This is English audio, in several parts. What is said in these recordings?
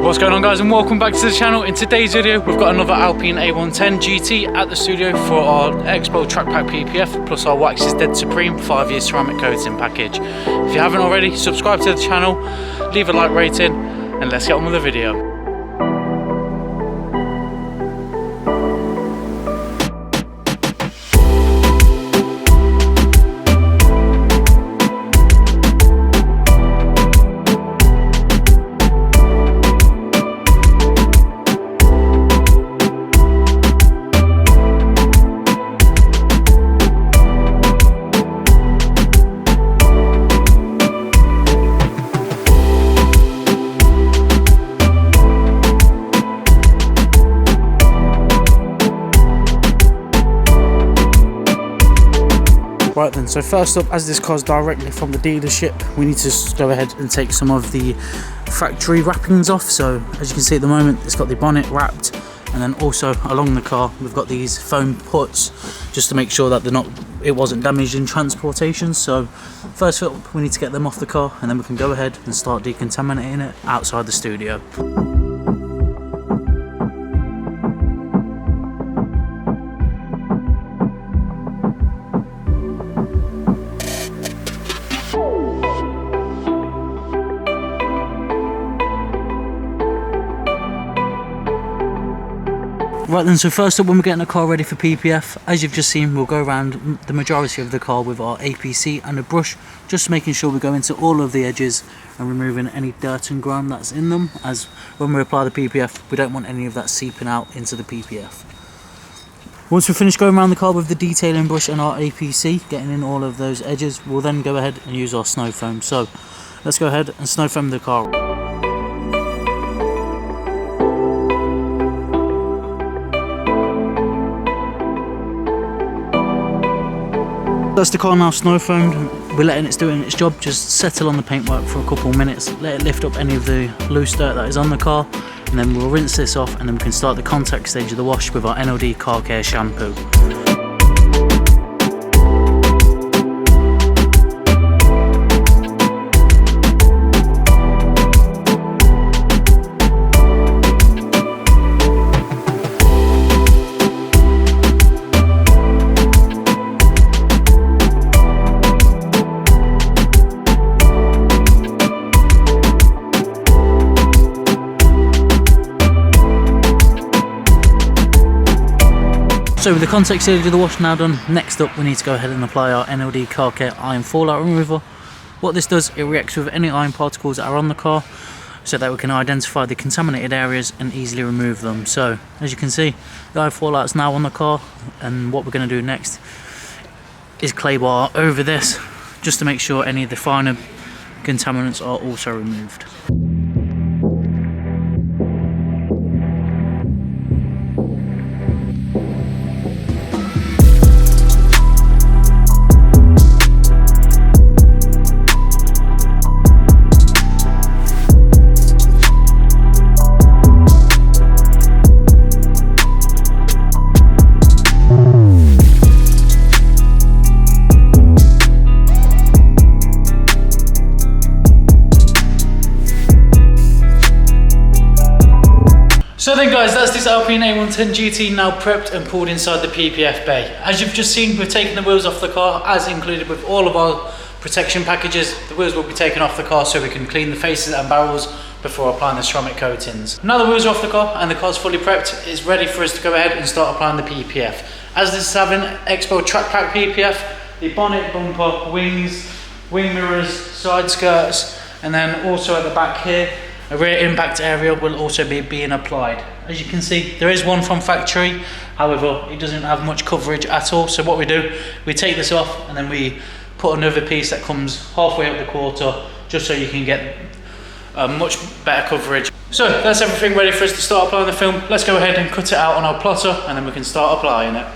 What's going on, guys, and welcome back to the channel. In today's video we've got another Alpine A110 GT at the studio for our Xpel PPF plus our Wax is Dead Supreme 5-year ceramic coating package. If you haven't already, subscribe to the channel, leave a like rating, and let's get on with the video. Right then, so first up, as this car's directly from the dealership, we need to go ahead and take some of the factory wrappings off. So as you can see at the moment, it's got the bonnet wrapped, and then also along the car we've got these foam puts just to make sure that it wasn't damaged in transportation. So first up, we need to get them off the car, and then we can go ahead and start decontaminating it outside the studio. Right then, so first up, when we're getting the car ready for PPF, as you've just seen, we'll go around the majority of the car with our APC and a brush, just making sure we go into all of the edges and removing any dirt and grime that's in them, as when we apply the PPF, we don't want any of that seeping out into the PPF. Once we finish going around the car with the detailing brush and our APC, getting in all of those edges, we'll then go ahead and use our snow foam. So let's go ahead and snow foam the car. That's the car now snow foamed. We're letting it doing its job, just settle on the paintwork for a couple of minutes, let it lift up any of the loose dirt that is on the car, and then we'll rinse this off, and then we can start the contact stage of the wash with our NLD car care shampoo. So with the contact stage of the wash now done, next up we need to go ahead and apply our NLD Car Care Iron Fallout Remover. What this does, it reacts with any iron particles that are on the car so that we can identify the contaminated areas and easily remove them. So as you can see, the iron fallout is now on the car, and what we're going to do next is clay bar over this just to make sure any of the finer contaminants are also removed. So then guys, that's this Alpine A110 GT now prepped and pulled inside the PPF bay. As you've just seen, we've taken the wheels off the car, as included with all of our protection packages. The wheels will be taken off the car so we can clean the faces and barrels before applying the ceramic coatings. Now the wheels are off the car and the car's fully prepped, it's ready for us to go ahead and start applying the PPF. As this is having Xpel PPF, the bonnet, bumper, wings, wing mirrors, side skirts, and then also at the back here, a rear impact area will also be being applied. As you can see, there is one from factory, however it doesn't have much coverage at all. So what we do, we take this off and then we put another piece that comes halfway up the quarter, just so you can get much better coverage. So that's everything ready for us to start applying the film. Let's go ahead and cut it out on our plotter, and then we can start applying it.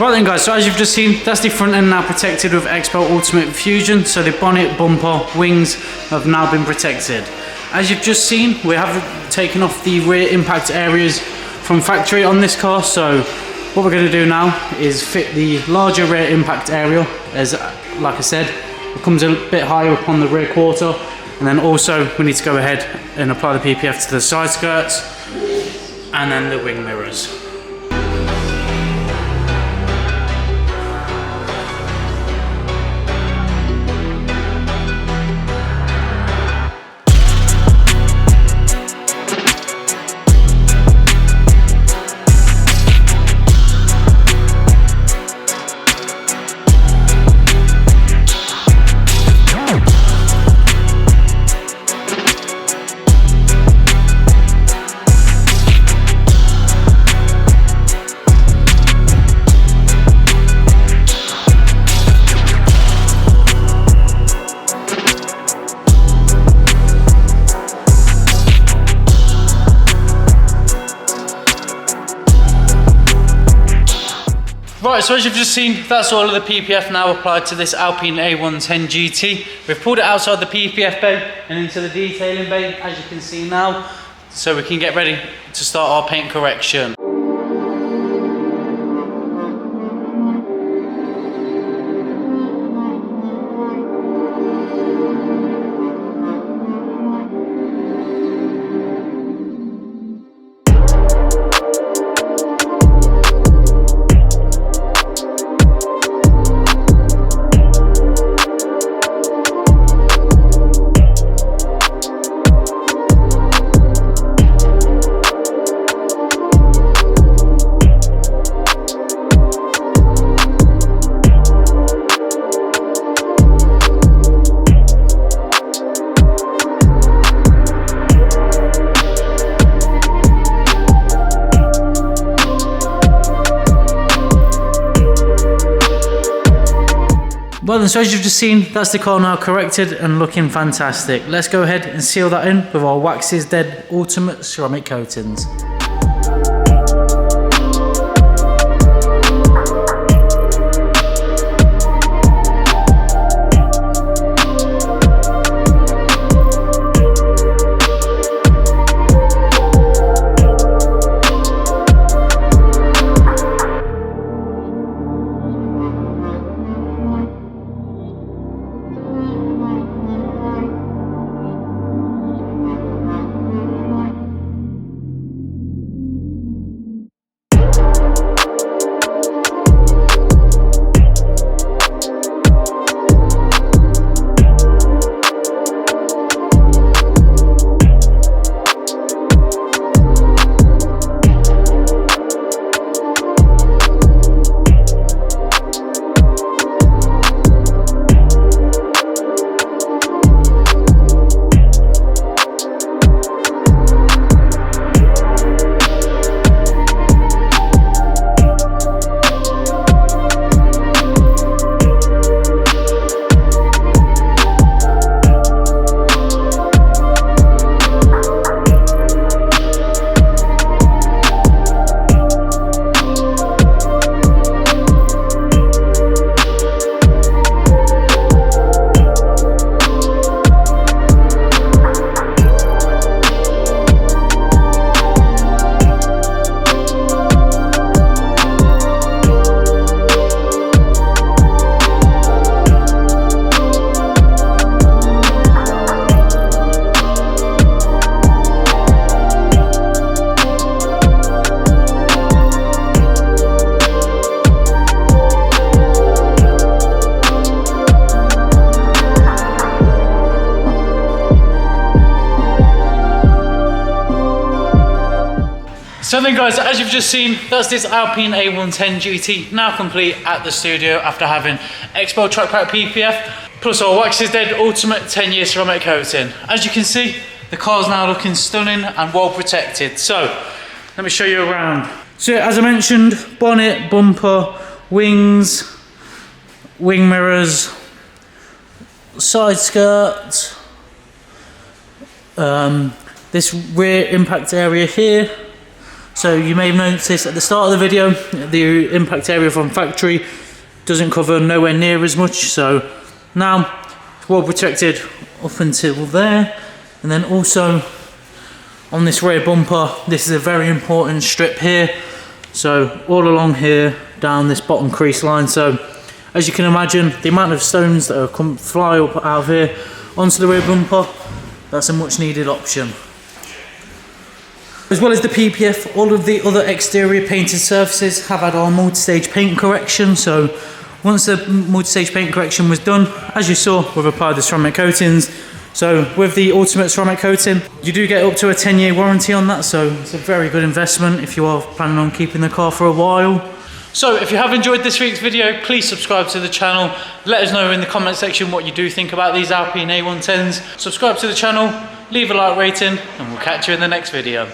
Right then guys, so as you've just seen, that's the front end now protected with Xpel Ultimate Fusion. So the bonnet, bumper, wings have now been protected. As you've just seen, we have taken off the rear impact areas from factory on this car. So what we're going to do now is fit the larger rear impact area, as like I said, it comes a bit higher up on the rear quarter. And then also we need to go ahead and apply the PPF to the side skirts and then the wing mirrors. Right, so as you've just seen, that's all of the PPF now applied to this Alpine A110 GT. We've pulled it outside the PPF bay and into the detailing bay, as you can see now, so we can get ready to start our paint correction. Well then, so as you've just seen, that's the car now corrected and looking fantastic. Let's go ahead and seal that in with our Wax's Dead Ultimate ceramic coatings. So then guys, as you've just seen, that's this Alpine A110 GT now complete at the studio after having Xpel Track Pack PPF plus our Wax's Dead Ultimate 10-year ceramic coating. As you can see, the car's now looking stunning and well protected. So let me show you around. So as I mentioned, bonnet, bumper, wings, wing mirrors, side skirt, this rear impact area here, So you may have noticed at the start of the video, the impact area from factory doesn't cover nowhere near as much. So now it's well protected up until there. And then also on this rear bumper, this is a very important strip here. So all along here, down this bottom crease line. So as you can imagine, the amount of stones that fly up out of here onto the rear bumper, that's a much needed option. As well as the PPF, all of the other exterior painted surfaces have had our multi-stage paint correction. So once the multi-stage paint correction was done, as you saw, we've applied the ceramic coatings. So with the Ultimate ceramic coating, you do get up to a 10-year warranty on that. So it's a very good investment if you are planning on keeping the car for a while. So if you have enjoyed this week's video, please subscribe to the channel. Let us know in the comment section what you do think about these Alpine A110s. Subscribe to the channel, leave a like rating, and we'll catch you in the next video.